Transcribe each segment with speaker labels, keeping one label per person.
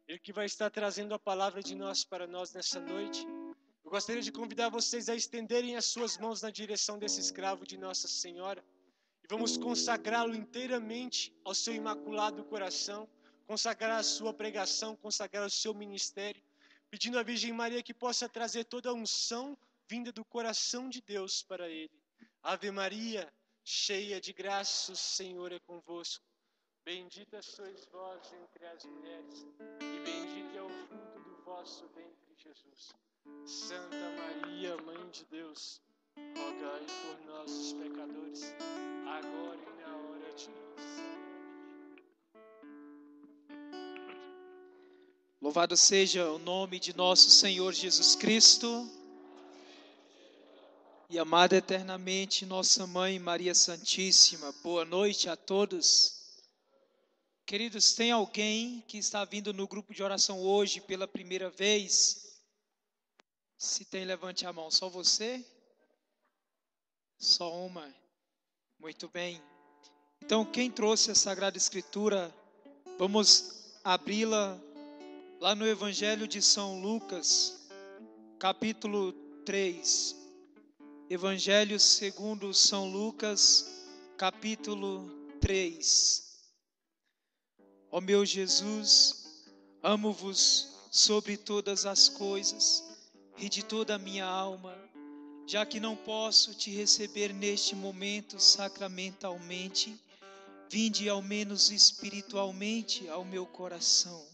Speaker 1: Ele que vai estar trazendo a palavra de nós para nós nessa noite. Eu gostaria de convidar vocês a estenderem as suas mãos na direção desse escravo de Nossa Senhora e vamos consagrá-lo inteiramente ao seu imaculado coração, consagrar a sua pregação, consagrar o seu ministério, pedindo à Virgem Maria que possa trazer toda a unção vinda do coração de Deus para ele. Ave Maria, cheia de graça, o Senhor é convosco. Bendita sois vós entre as mulheres, e bendito é o fruto do vosso ventre, Jesus. Santa Maria, Mãe de Deus, rogai por nós, os pecadores, agora e na hora de nossa morte.
Speaker 2: Louvado seja o nome de nosso Senhor Jesus Cristo e amada eternamente nossa Mãe Maria Santíssima. Boa noite a todos. Queridos, tem alguém que está vindo no grupo de oração hoje pela primeira vez? Se tem, levante a mão. Só você? Só uma? Muito bem. Então, quem trouxe a Sagrada Escritura, vamos abri-la lá no Evangelho de São Lucas, capítulo 3. Evangelho segundo São Lucas, capítulo 3. Ó meu Jesus, amo-vos sobre todas as coisas e de toda a minha alma, já que não posso te receber neste momento sacramentalmente, vinde ao menos espiritualmente ao meu coração.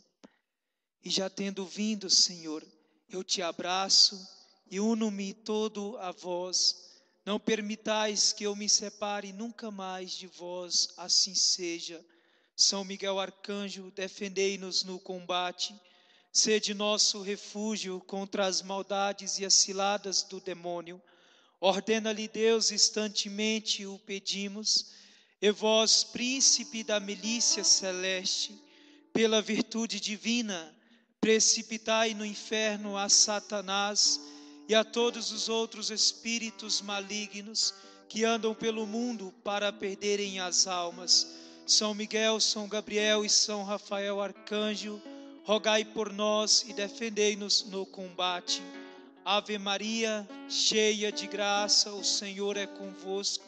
Speaker 2: E já tendo vindo, Senhor, eu te abraço e uno-me todo a vós. Não permitais que eu me separe nunca mais de vós, assim seja. São Miguel Arcanjo, defendei-nos no combate. Sede nosso refúgio contra as maldades e as ciladas do demônio. Ordena-lhe Deus, instantemente o pedimos. E vós, príncipe da milícia celeste, pela virtude divina, precipitai no inferno a Satanás e a todos os outros espíritos malignos que andam pelo mundo para perderem as almas. São Miguel, São Gabriel e São Rafael Arcanjo, rogai por nós e defendei-nos no combate. Ave Maria, cheia de graça, o Senhor é convosco.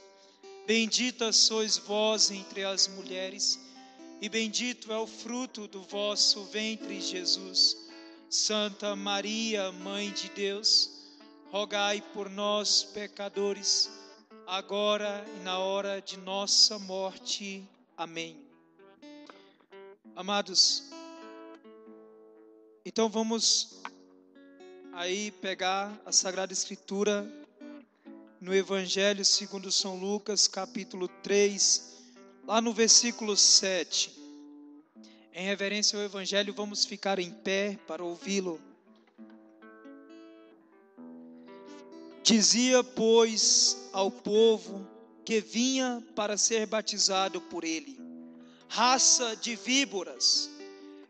Speaker 2: Bendita sois vós entre as mulheres, e bendito é o fruto do vosso ventre, Jesus. Santa Maria, Mãe de Deus, rogai por nós, pecadores, agora e na hora de nossa morte. Amém. Amados, então vamos aí pegar a Sagrada Escritura no Evangelho segundo São Lucas, capítulo 3, lá no versículo 7. Em reverência ao Evangelho, vamos ficar em pé para ouvi-lo. Dizia, pois, ao povo que vinha para ser batizado por ele: raça de víboras,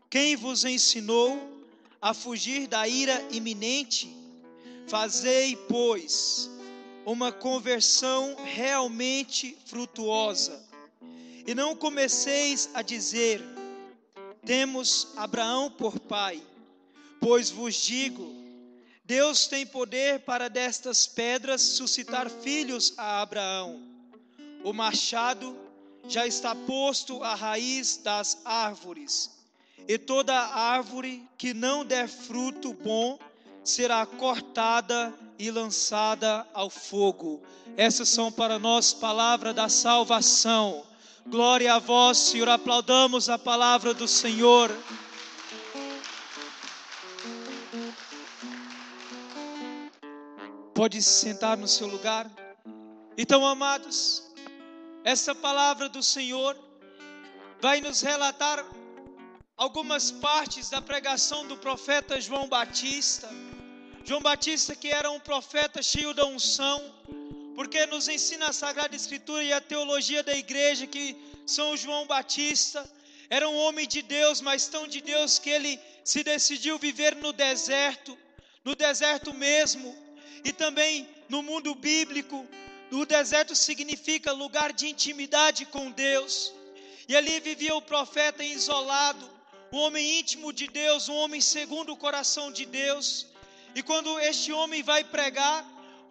Speaker 2: quem vos ensinou a fugir da ira iminente? Fazei, pois, uma conversão realmente frutuosa, e não comeceis a dizer: temos Abraão por pai, pois vos digo, Deus tem poder para destas pedras suscitar filhos a Abraão. O machado já está posto à raiz das árvores, e toda árvore que não der fruto bom será cortada e lançada ao fogo. Essas são para nós palavras da salvação. Glória a vós, Senhor. Aplaudamos a palavra do Senhor. Pode se sentar no seu lugar. Então, amados, essa palavra do Senhor vai nos relatar algumas partes da pregação do profeta João Batista. João Batista, que era um profeta cheio da unção, porque nos ensina a Sagrada Escritura e a teologia da igreja que São João Batista era um homem de Deus, mas tão de Deus que ele se decidiu viver no deserto mesmo, e também no mundo bíblico. O deserto significa lugar de intimidade com Deus, e ali vivia o profeta isolado, um homem íntimo de Deus, um homem segundo o coração de Deus. E quando este homem vai pregar,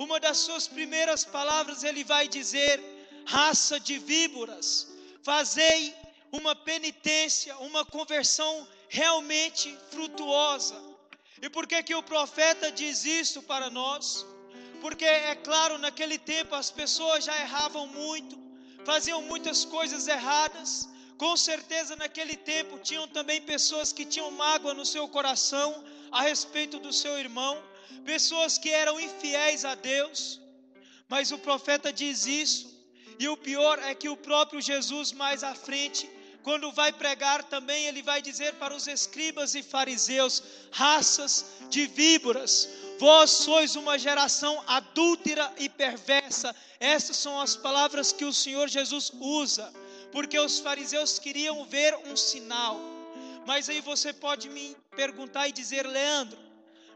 Speaker 2: uma das suas primeiras palavras ele vai dizer: raça de víboras, fazei uma penitência, uma conversão realmente frutuosa. E por que que o profeta diz isso para nós? Porque é claro, naquele tempo as pessoas já erravam muito, faziam muitas coisas erradas. Com certeza naquele tempo tinham também pessoas que tinham mágoa no seu coração a respeito do seu irmão, pessoas que eram infiéis a Deus. Mas o profeta diz isso, e o pior é que o próprio Jesus mais à frente, quando vai pregar também, ele vai dizer para os escribas e fariseus: raças de víboras, vós sois uma geração adúltera e perversa. Essas são as palavras que o Senhor Jesus usa, porque os fariseus queriam ver um sinal. Mas aí você pode me perguntar e dizer: Leandro,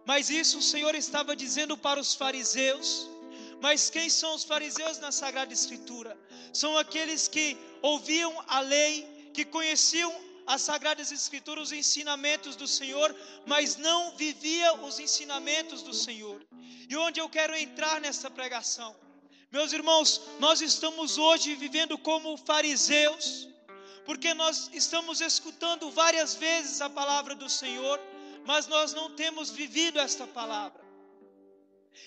Speaker 2: mas isso o Senhor estava dizendo para os fariseus? Mas quem são os fariseus na Sagrada Escritura? São aqueles que ouviam a lei, que conheciam as Sagradas Escrituras, os ensinamentos do Senhor, mas não viviam os ensinamentos do Senhor. E onde eu quero entrar nessa pregação? Meus irmãos, nós estamos hoje vivendo como fariseus, porque nós estamos escutando várias vezes a palavra do Senhor, mas nós não temos vivido esta palavra.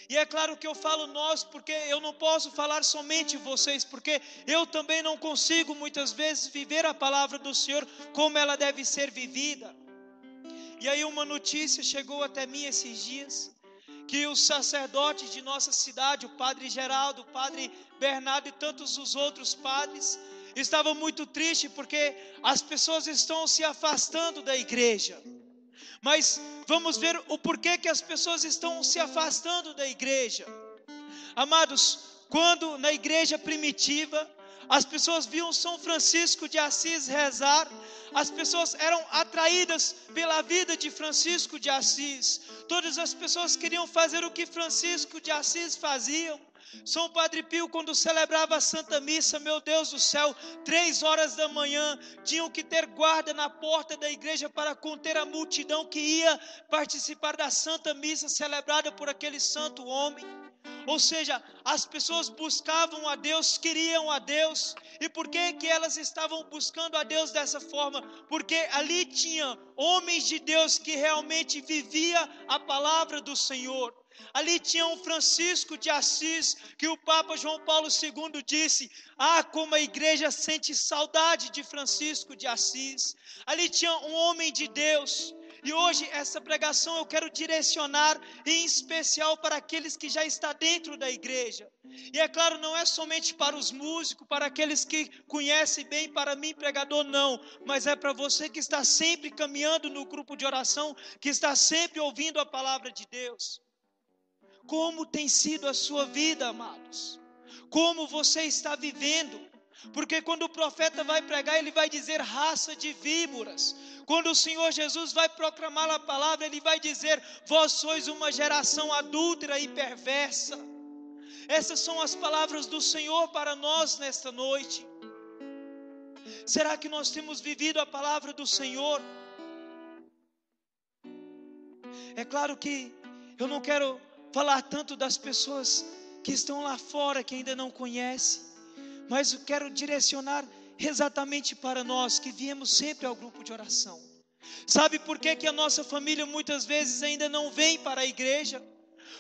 Speaker 2: E é claro que eu falo nós, porque eu não posso falar somente vocês, porque eu também não consigo muitas vezes viver a palavra do Senhor como ela deve ser vivida. E aí uma notícia chegou até mim esses dias, que os sacerdotes de nossa cidade, o padre Geraldo, o padre Bernardo e tantos os outros padres, estavam muito tristes porque as pessoas estão se afastando da igreja. Mas vamos ver o porquê que as pessoas estão se afastando da igreja. Amados, quando na igreja primitiva as pessoas viam São Francisco de Assis rezar, as pessoas eram atraídas pela vida de Francisco de Assis. Todas as pessoas queriam fazer o que Francisco de Assis fazia. São Padre Pio, quando celebrava a Santa Missa, meu Deus do céu, 3 horas da manhã, tinham que ter guarda na porta da igreja para conter a multidão que ia participar da Santa Missa celebrada por aquele santo homem. Ou seja, as pessoas buscavam a Deus, queriam a Deus. E por que que elas estavam buscando a Deus dessa forma? Porque ali tinha homens de Deus que realmente viviam a palavra do Senhor. Ali tinha um Francisco de Assis, que o Papa João Paulo II disse: como a igreja sente saudade de Francisco de Assis. Ali tinha um homem de Deus. E hoje essa pregação eu quero direcionar em especial para aqueles que já estão dentro da igreja. E é claro, não é somente para os músicos, para aqueles que conhecem bem, para mim pregador não, mas é para você que está sempre caminhando no grupo de oração, que está sempre ouvindo a palavra de Deus. Como tem sido a sua vida, amados? Como você está vivendo? Porque quando o profeta vai pregar, ele vai dizer raça de víboras. Quando o Senhor Jesus vai proclamar a palavra, ele vai dizer: vós sois uma geração adúltera e perversa. Essas são as palavras do Senhor para nós nesta noite. Será que nós temos vivido a palavra do Senhor? É claro que eu não quero falar tanto das pessoas que estão lá fora, que ainda não conhecem, mas eu quero direcionar exatamente para nós, que viemos sempre ao grupo de oração. Sabe por que que a nossa família muitas vezes ainda não vem para a igreja?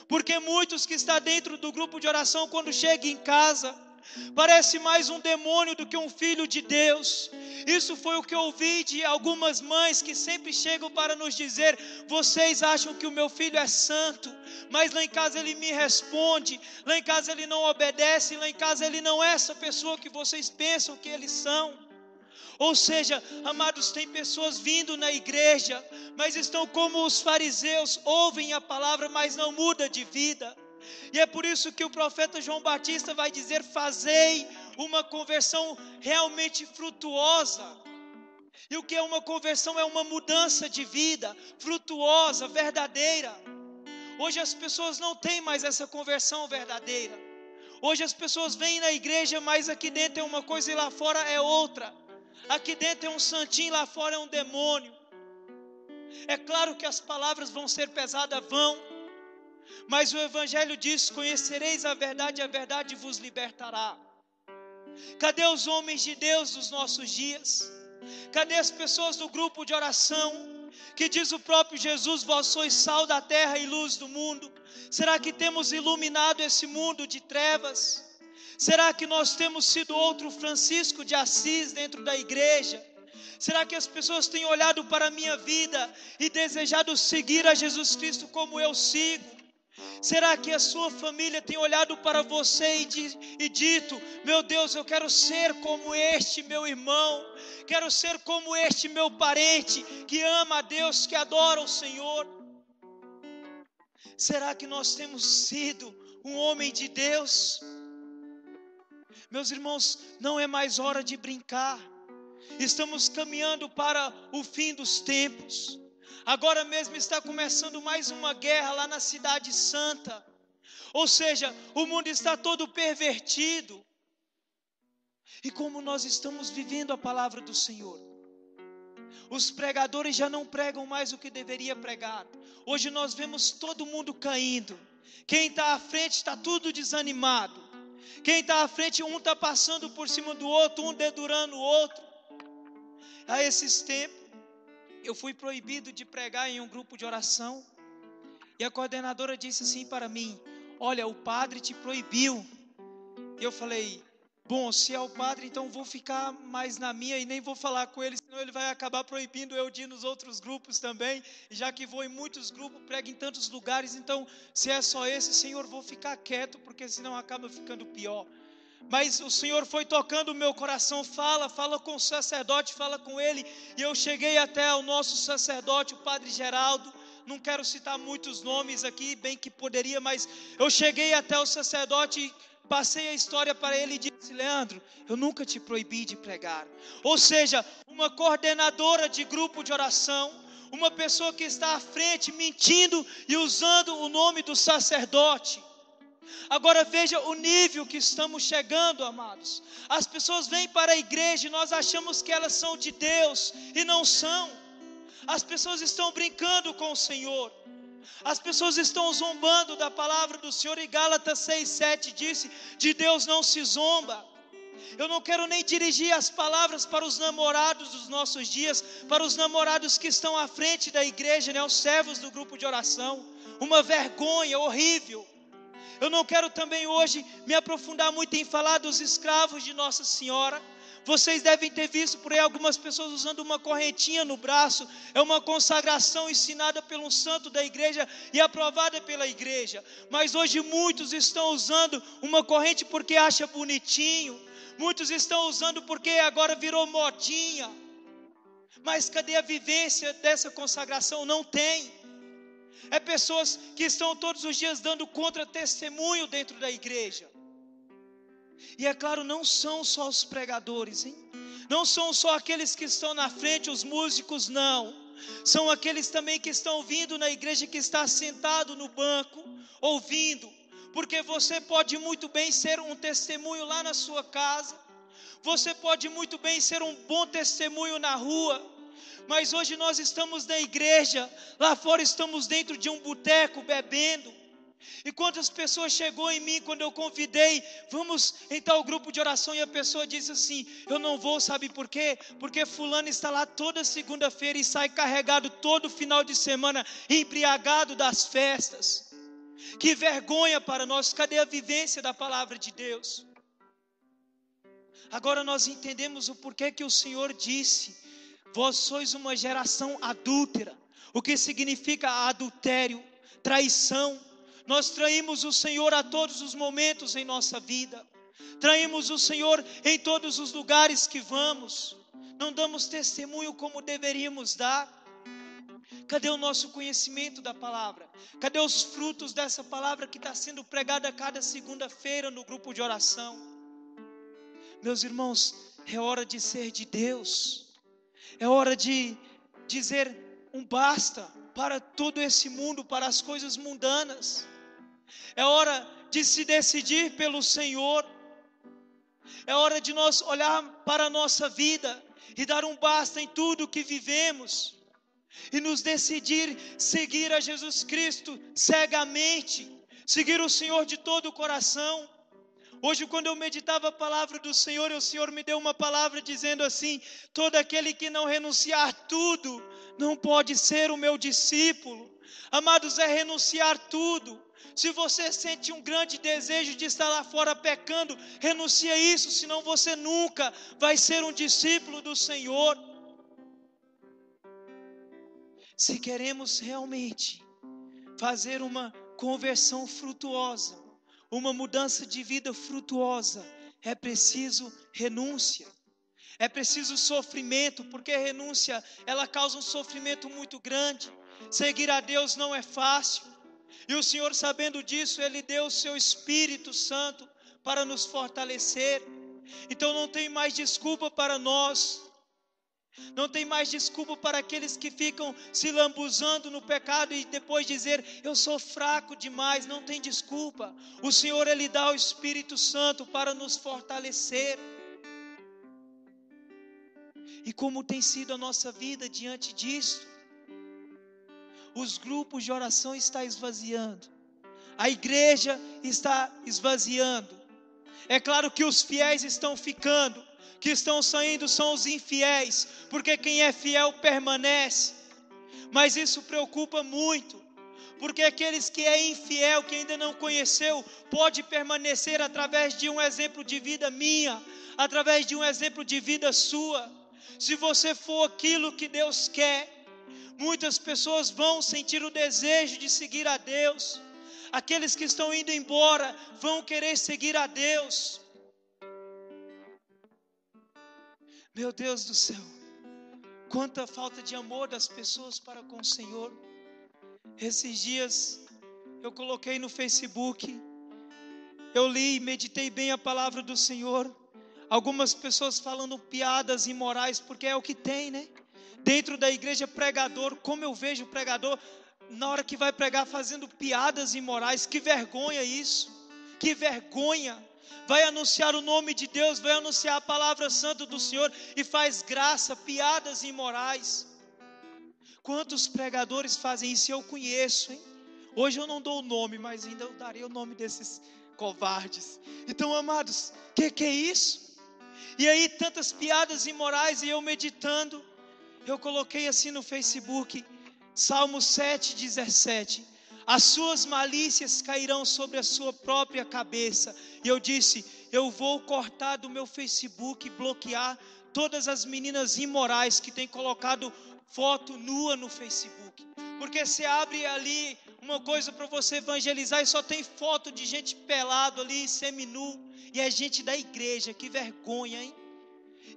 Speaker 2: Porque muitos que estão dentro do grupo de oração, quando chegam em casa, parece mais um demônio do que um filho de Deus. Isso foi o que eu ouvi de algumas mães que sempre chegam para nos dizer: vocês acham que o meu filho é santo, mas lá em casa ele me responde, lá em casa ele não obedece, lá em casa ele não é essa pessoa que vocês pensam que eles são. Ou seja, amados, tem pessoas vindo na igreja, mas estão como os fariseus, ouvem a palavra, mas não muda de vida. E é por isso que o profeta João Batista vai dizer: fazei uma conversão realmente frutuosa. E o que é uma conversão? É uma mudança de vida, frutuosa, verdadeira. Hoje as pessoas não têm mais essa conversão verdadeira. Hoje as pessoas vêm na igreja, mas aqui dentro é uma coisa e lá fora é outra. Aqui dentro é um santinho, lá fora é um demônio. É claro que as palavras vão ser pesadas, mas o Evangelho diz: conhecereis a verdade, e a verdade vos libertará. Cadê os homens de Deus dos nossos dias? Cadê as pessoas do grupo de oração, que diz o próprio Jesus: vós sois sal da terra e luz do mundo? Será que temos iluminado esse mundo de trevas? Será que nós temos sido outro Francisco de Assis dentro da igreja? Será que as pessoas têm olhado para a minha vida e desejado seguir a Jesus Cristo como eu sigo? Será que a sua família tem olhado para você e dito: meu Deus, eu quero ser como este meu irmão, quero ser como este meu parente, que ama a Deus, que adora o Senhor? Será que nós temos sido um homem de Deus? Meus irmãos, não é mais hora de brincar. Estamos caminhando para o fim dos tempos. Agora mesmo está começando mais uma guerra lá na Cidade Santa. Ou seja, o mundo está todo pervertido. E como nós estamos vivendo a palavra do Senhor? Os pregadores já não pregam mais o que deveria pregar. Hoje nós vemos todo mundo caindo. Quem está à frente está tudo desanimado. Quem está à frente, um está passando por cima do outro, um dedurando o outro. Há esses tempos, eu fui proibido de pregar em um grupo de oração. E a coordenadora disse assim para mim: olha, o padre te proibiu. E eu falei: bom, se é o padre, então vou ficar mais na minha e nem vou falar com ele, senão ele vai acabar proibindo eu de ir nos outros grupos também. E já que vou em muitos grupos, prego em tantos lugares, então se é só esse, Senhor, vou ficar quieto, porque senão acaba ficando pior. Mas o Senhor foi tocando o meu coração: fala com o sacerdote, fala com ele. E eu cheguei até o nosso sacerdote, o padre Geraldo. Não quero citar muitos nomes aqui, bem que poderia, mas eu cheguei até o sacerdote, passei a história para ele e disse: Leandro, eu nunca te proibi de pregar. Ou seja, uma coordenadora de grupo de oração, uma pessoa que está à frente mentindo e usando o nome do sacerdote. Agora veja o nível que estamos chegando, amados. As pessoas vêm para a igreja e nós achamos que elas são de Deus e não são. As pessoas estão brincando com o Senhor. As pessoas estão zombando da palavra do Senhor. E Gálatas 6:7 disse: de Deus não se zomba. Eu não quero nem dirigir as palavras para os namorados dos nossos dias, para os namorados que estão à frente da igreja, né, os servos do grupo de oração. Uma vergonha horrível. Eu não quero também hoje me aprofundar muito em falar dos escravos de Nossa Senhora. Vocês devem ter visto por aí algumas pessoas usando uma correntinha no braço. É uma consagração ensinada por um santo da igreja e aprovada pela igreja. Mas hoje muitos estão usando uma corrente porque acha bonitinho. Muitos estão usando porque agora virou modinha. Mas cadê a vivência dessa consagração? Não tem. É pessoas que estão todos os dias dando contra-testemunho dentro da igreja. E é claro, não são só os pregadores, hein? Não são só aqueles que estão na frente, os músicos, não. São aqueles também que estão vindo na igreja, que está sentado no banco, ouvindo. Porque você pode muito bem ser um testemunho lá na sua casa. Você pode muito bem ser um bom testemunho na rua. Mas hoje nós estamos na igreja, lá fora estamos dentro de um boteco bebendo. E quantas pessoas chegou em mim quando eu convidei: vamos em tal grupo de oração, e a pessoa disse assim: eu não vou, sabe por quê? Porque fulano está lá toda segunda-feira e sai carregado todo final de semana, embriagado das festas. Que vergonha para nós. Cadê a vivência da palavra de Deus? Agora nós entendemos o porquê que o Senhor disse: vós sois uma geração adúltera. O que significa adultério? Traição. Nós traímos o Senhor a todos os momentos em nossa vida. Traímos o Senhor em todos os lugares que vamos. Não damos testemunho como deveríamos dar. Cadê o nosso conhecimento da palavra? Cadê os frutos dessa palavra que está sendo pregada a cada segunda-feira no grupo de oração? Meus irmãos, é hora de ser de Deus. É hora de dizer um basta para todo esse mundo, para as coisas mundanas. É hora de se decidir pelo Senhor. É hora de nós olhar para a nossa vida e dar um basta em tudo que vivemos. e nos decidir seguir a Jesus Cristo cegamente, seguir o Senhor de todo o coração. Hoje, quando eu meditava a palavra do Senhor, o Senhor me deu uma palavra dizendo assim: todo aquele que não renunciar tudo, não pode ser o meu discípulo. Amados, é renunciar tudo. Se você sente um grande desejo de estar lá fora pecando, renuncia isso, senão você nunca vai ser um discípulo do Senhor. Se queremos realmente fazer uma conversão frutuosa, uma mudança de vida frutuosa, é preciso renúncia, é preciso sofrimento, porque a renúncia, ela causa um sofrimento muito grande. Seguir a Deus não é fácil, e o Senhor, sabendo disso, Ele deu o seu Espírito Santo para nos fortalecer. Então não tem mais desculpa para nós, não tem mais desculpa para aqueles que ficam se lambuzando no pecado e depois dizer: eu sou fraco demais. Não tem desculpa. O Senhor, Ele dá o Espírito Santo para nos fortalecer. E como tem sido a nossa vida diante disso? Os grupos de oração estão esvaziando, a igreja está esvaziando. É claro que os fiéis estão ficando, que estão saindo são os infiéis, porque quem é fiel permanece. Mas isso preocupa muito, porque aqueles que é infiel, que ainda não conheceu, pode permanecer através de um exemplo de vida minha, através de um exemplo de vida sua. Se você for aquilo que Deus quer, muitas pessoas vão sentir o desejo de seguir a Deus. Aqueles que estão indo embora vão querer seguir a Deus. Meu Deus do céu, quanta falta de amor das pessoas para com o Senhor. Esses dias eu coloquei no Facebook, eu li e meditei bem a palavra do Senhor. Algumas pessoas falando piadas imorais, porque é o que tem, né? Dentro da igreja, pregador, como eu vejo pregador, na hora que vai pregar, fazendo piadas imorais. Que vergonha isso, que vergonha. Vai anunciar o nome de Deus, vai anunciar a palavra santa do Senhor e faz graça, piadas imorais. Quantos pregadores fazem isso? Eu conheço, hein? Hoje eu não dou o nome, mas ainda eu darei o nome desses covardes. Então, amados, que é isso? E aí tantas piadas imorais, e eu meditando, eu coloquei assim no Facebook, Salmo 7:17, as suas malícias cairão sobre a sua própria cabeça. E eu disse: eu vou cortar do meu Facebook e bloquear todas as meninas imorais que têm colocado foto nua no Facebook, porque você abre ali uma coisa para você evangelizar e só tem foto de gente pelado ali, seminu, e é gente da igreja. Que vergonha, hein?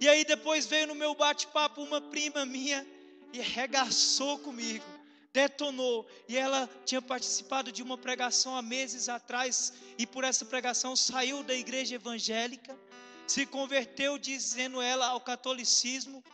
Speaker 2: E aí depois veio no meu bate-papo uma prima minha e arregaçou comigo, detonou, e ela tinha participado de uma pregação há meses atrás, e por essa pregação saiu da igreja evangélica, se converteu, dizendo ela, ao catolicismo,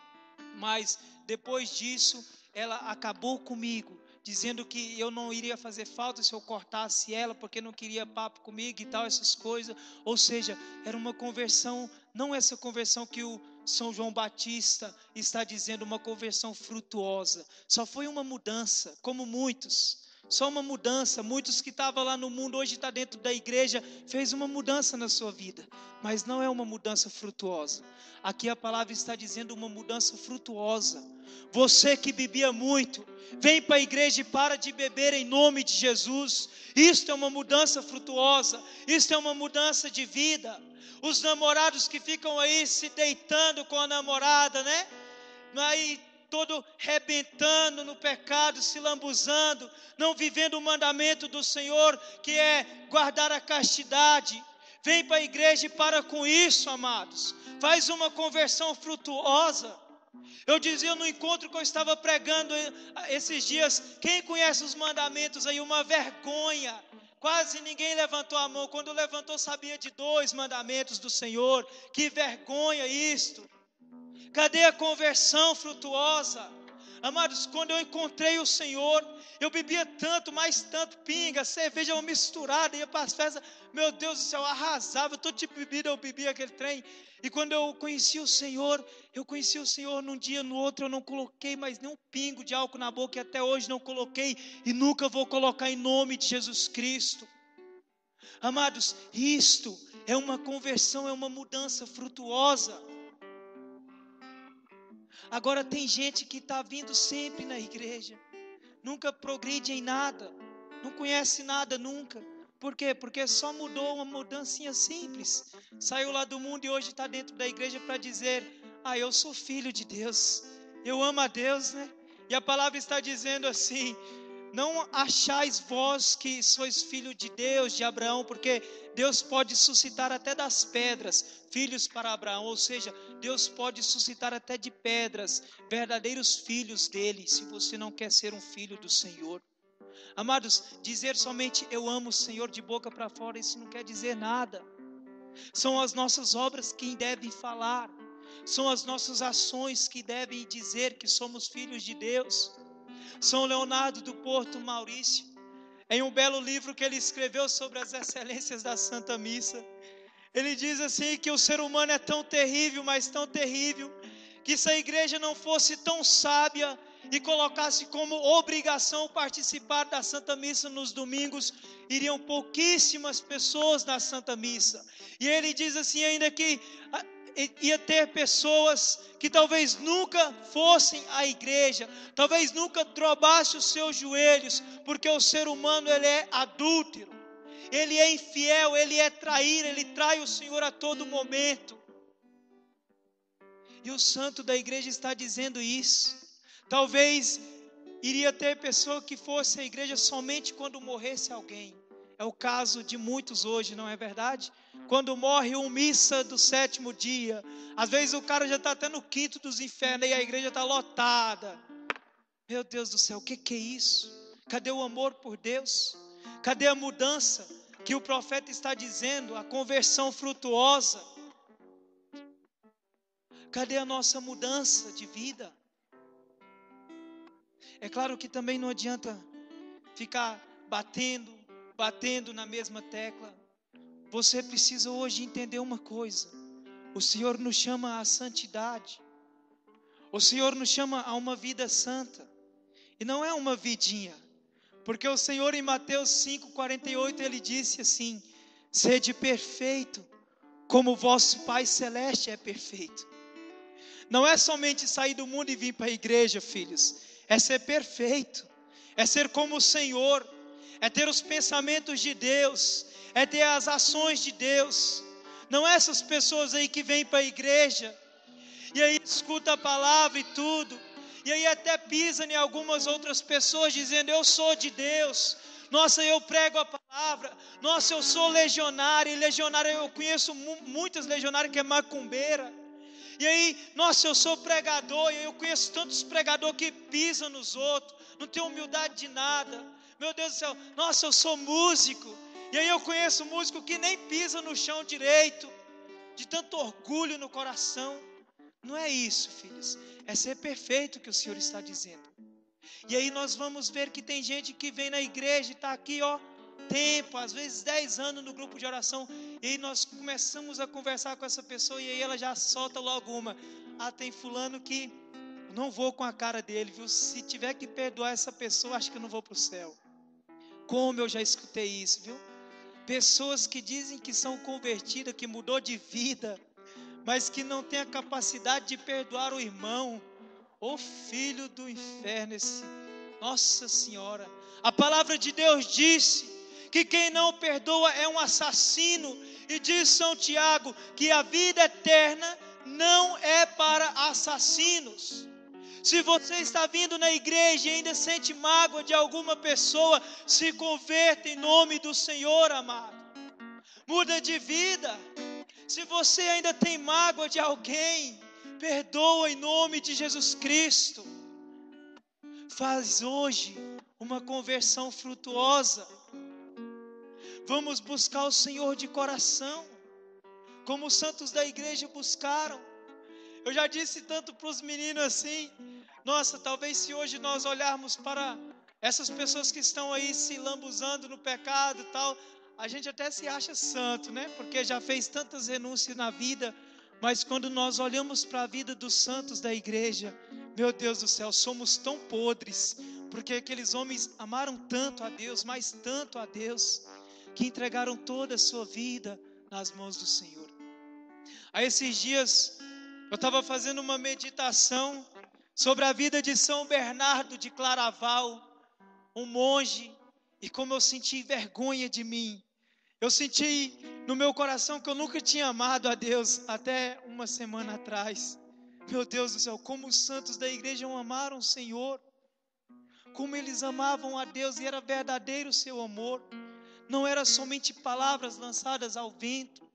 Speaker 2: mas depois disso ela acabou comigo, dizendo que eu não iria fazer falta se eu cortasse ela, porque não queria papo comigo e tal, essas coisas. Ou seja, era uma conversão, não essa conversão que o São João Batista está dizendo, uma conversão frutuosa. Só foi uma mudança, como muitos, só uma mudança. Muitos que estavam lá no mundo, hoje está dentro da igreja, fez uma mudança na sua vida, mas não é uma mudança frutuosa. Aqui a palavra está dizendo uma mudança frutuosa. Você que bebia muito, vem para a igreja e para de beber em nome de Jesus. Isto é uma mudança frutuosa, isto é uma mudança de vida. Os namorados que ficam aí se deitando com a namorada, né? Aí todo rebentando no pecado, se lambuzando, não vivendo o mandamento do Senhor, que é guardar a castidade. Vem para a igreja e para com isso, amados. Faz uma conversão frutuosa. Eu dizia no encontro que eu estava pregando esses dias, quem conhece os mandamentos aí? Uma vergonha. Quase ninguém levantou a mão. Quando levantou, sabia de 2 mandamentos do Senhor. Que vergonha isto. Cadê a conversão frutuosa? Amados, quando eu encontrei o Senhor, eu bebia tanto, mais tanto, pinga, cerveja uma misturada, ia para as festas, meu Deus do céu, arrasava, todo tipo de bebida eu bebia aquele trem. E quando eu conheci o Senhor num dia, no outro eu não coloquei mais nem um pingo de álcool na boca, e até hoje não coloquei, e nunca vou colocar em nome de Jesus Cristo. Amados, isto é uma conversão, é uma mudança frutuosa. Agora tem gente que está vindo sempre na igreja, nunca progride em nada, não conhece nada nunca. Por quê? Porque só mudou uma mudancinha simples. Saiu lá do mundo e hoje está dentro da igreja para dizer: eu sou filho de Deus, eu amo a Deus, né? E a palavra está dizendo assim: não achais vós que sois filho de Deus, de Abraão, porque Deus pode suscitar até das pedras filhos para Abraão, ou seja, Deus pode suscitar até de pedras verdadeiros filhos dele, se você não quer ser um filho do Senhor. Amados, dizer somente eu amo o Senhor de boca para fora, isso não quer dizer nada. São as nossas obras que devem falar, são as nossas ações que devem dizer que somos filhos de Deus. São Leonardo do Porto Maurício, em um belo livro que ele escreveu sobre as excelências da Santa Missa, ele diz assim que o ser humano é tão terrível, mas tão terrível, que se a igreja não fosse tão sábia e colocasse como obrigação participar da Santa Missa nos domingos, iriam pouquíssimas pessoas na Santa Missa. E ele diz assim ainda que ia ter pessoas que talvez nunca fossem à igreja, talvez nunca dobrassem os seus joelhos, porque o ser humano ele é adúltero, ele é infiel, ele é traíra, ele trai o Senhor a todo momento. E o santo da igreja está dizendo isso. Talvez iria ter pessoa que fosse à igreja somente quando morresse alguém. É o caso de muitos hoje, não é verdade? Quando morre um missa do 7º dia, às vezes o cara já está até no 5º dos infernos e a igreja está lotada. Meu Deus do céu, o que é isso? Cadê o amor por Deus? Cadê a mudança que o profeta está dizendo, a conversão frutuosa? Cadê a nossa mudança de vida? É claro que também não adianta ficar batendo na mesma tecla. Você precisa hoje entender uma coisa: o Senhor nos chama à santidade, o Senhor nos chama a uma vida santa, e não é uma vidinha, porque o Senhor em Mateus 5,48 ele disse assim: sede perfeito, como o vosso Pai Celeste é perfeito. Não é somente sair do mundo e vir para a igreja, filhos, é ser perfeito, é ser como o Senhor, é ter os pensamentos de Deus, é ter as ações de Deus. Não é essas pessoas aí que vêm para a igreja e aí escuta a palavra e tudo, e aí até pisa em algumas outras pessoas dizendo eu sou de Deus, nossa, eu prego a palavra, nossa, eu sou legionário, e legionário, eu conheço muitas legionárias que é macumbeira. E aí, nossa, eu sou pregador, e eu conheço tantos pregadores que pisam nos outros, não tem humildade de nada. Meu Deus do céu, nossa, eu sou músico, e aí eu conheço músico que nem pisa no chão direito, de tanto orgulho no coração. Não é isso, filhos, é ser perfeito que o Senhor está dizendo. E aí nós vamos ver que tem gente que vem na igreja e está aqui, tempo, às vezes 10 anos no grupo de oração, e aí nós começamos a conversar com essa pessoa, e aí ela já solta logo uma: tem fulano que não vou com a cara dele, viu? Se tiver que perdoar essa pessoa, acho que eu não vou para o céu. Como eu já escutei isso, viu? Pessoas que dizem que são convertidas, que mudou de vida, mas que não tem a capacidade de perdoar o irmão. Ô filho do inferno, Nossa Senhora, a palavra de Deus disse que quem não perdoa é um assassino, e diz São Tiago que a vida eterna não é para assassinos. Se você está vindo na igreja e ainda sente mágoa de alguma pessoa, se converta em nome do Senhor, amado, muda de vida. Se você ainda tem mágoa de alguém, perdoa em nome de Jesus Cristo. Faz hoje uma conversão frutuosa. Vamos buscar o Senhor de coração, como os santos da igreja buscaram. Eu já disse tanto para os meninos assim: Nossa, talvez se hoje nós olharmos para essas pessoas que estão aí se lambuzando no pecado e tal, a gente até se acha santo, né? Porque já fez tantas renúncias na vida. Mas quando nós olhamos para a vida dos santos da igreja, meu Deus do céu, somos tão podres, porque aqueles homens amaram tanto a Deus, mas tanto a Deus, que entregaram toda a sua vida nas mãos do Senhor. Há esses dias, eu estava fazendo uma meditação sobre a vida de São Bernardo de Claraval, um monge, e como eu senti vergonha de mim. Eu senti no meu coração que eu nunca tinha amado a Deus até uma semana atrás. Meu Deus do céu, como os santos da igreja amaram o Senhor, como eles amavam a Deus e era verdadeiro o seu amor, não era somente palavras lançadas ao vento.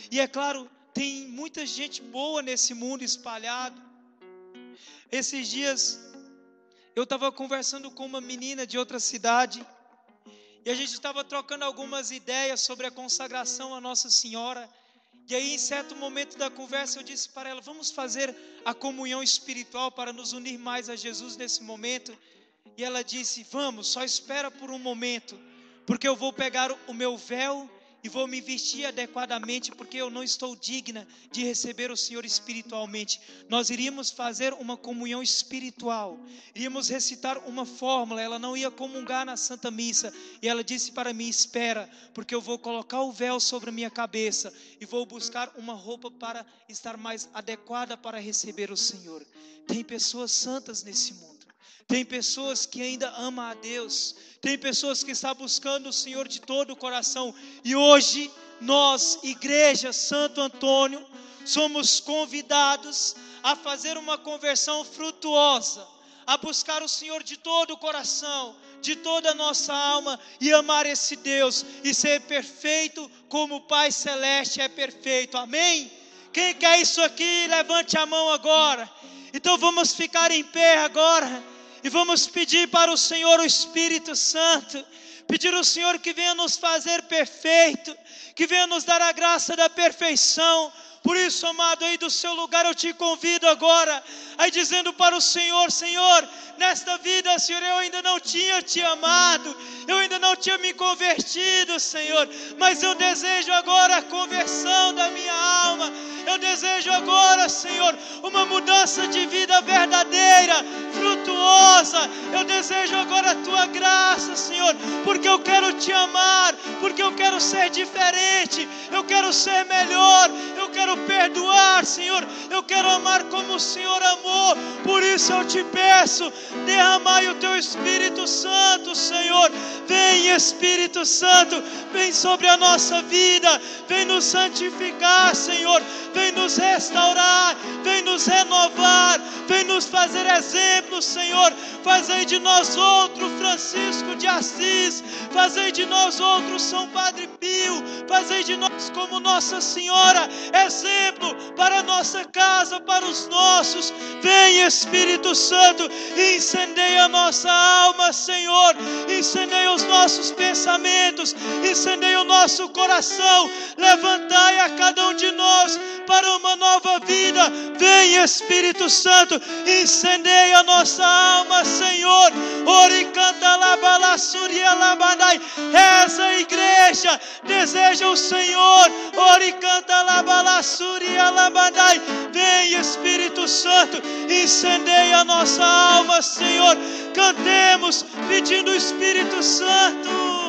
Speaker 2: E é claro, tem muita gente boa nesse mundo espalhado. Esses dias eu estava conversando com uma menina de outra cidade, e a gente estava trocando algumas ideias sobre a consagração à Nossa Senhora. E aí, em certo momento da conversa, eu disse para ela: vamos fazer a comunhão espiritual para nos unir mais a Jesus nesse momento. E ela disse: vamos, só espera por um momento, porque eu vou pegar o meu véu e vou me vestir adequadamente, porque eu não estou digna de receber o Senhor espiritualmente. Nós iríamos fazer uma comunhão espiritual, iríamos recitar uma fórmula, ela não ia comungar na Santa Missa, e ela disse para mim: espera, porque eu vou colocar o véu sobre a minha cabeça, e vou buscar uma roupa para estar mais adequada para receber o Senhor. Tem pessoas santas nesse mundo. Tem pessoas que ainda amam a Deus. Tem pessoas que estão buscando o Senhor de todo o coração. E hoje, nós, Igreja Santo Antônio, somos convidados a fazer uma conversão frutuosa, a buscar o Senhor de todo o coração, de toda a nossa alma, e amar esse Deus, e ser perfeito como o Pai Celeste é perfeito. Amém? Quem quer isso aqui, levante a mão agora. Então vamos ficar em pé agora. E vamos pedir para o Senhor o Espírito Santo, pedir ao Senhor que venha nos fazer perfeito, que venha nos dar a graça da perfeição. Por isso, amado, aí do seu lugar eu te convido agora, aí dizendo para o Senhor: Senhor, nesta vida, Senhor, eu ainda não tinha te amado, eu ainda não tinha me convertido, Senhor, mas eu desejo agora a conversão da minha alma, eu desejo agora, Senhor, uma mudança de vida verdadeira, frutuosa. Eu desejo agora a tua graça, Senhor, porque eu quero te amar, porque eu quero ser diferente, eu quero ser melhor, eu quero perdoar, Senhor, eu quero amar como o Senhor amou. Por isso eu te peço, derramai o teu Espírito Santo, Senhor. Vem, Espírito Santo, vem sobre a nossa vida, vem nos santificar, Senhor, vem nos restaurar, vem nos renovar, vem nos fazer exemplo, Senhor. Fazei de nós outro Francisco de Assis, fazei de nós outro São Padre Pio, fazei de nós como Nossa Senhora, exemplo para a nossa casa, para os nossos. Vem, Espírito Santo, incendeia a nossa alma, Senhor, incendeia os nossos pensamentos, incendeia o nosso coração, levantai a cada um de nós para uma nova vida. Vem, Espírito Santo, incendeia a nossa alma, Senhor. Ori canta labala suria labandai. Essa igreja deseja o Senhor. Ori canta labala suria labandai. Vem, Espírito Santo, incendeia a nossa alma, Senhor. Cantemos pedindo o Espírito Santo.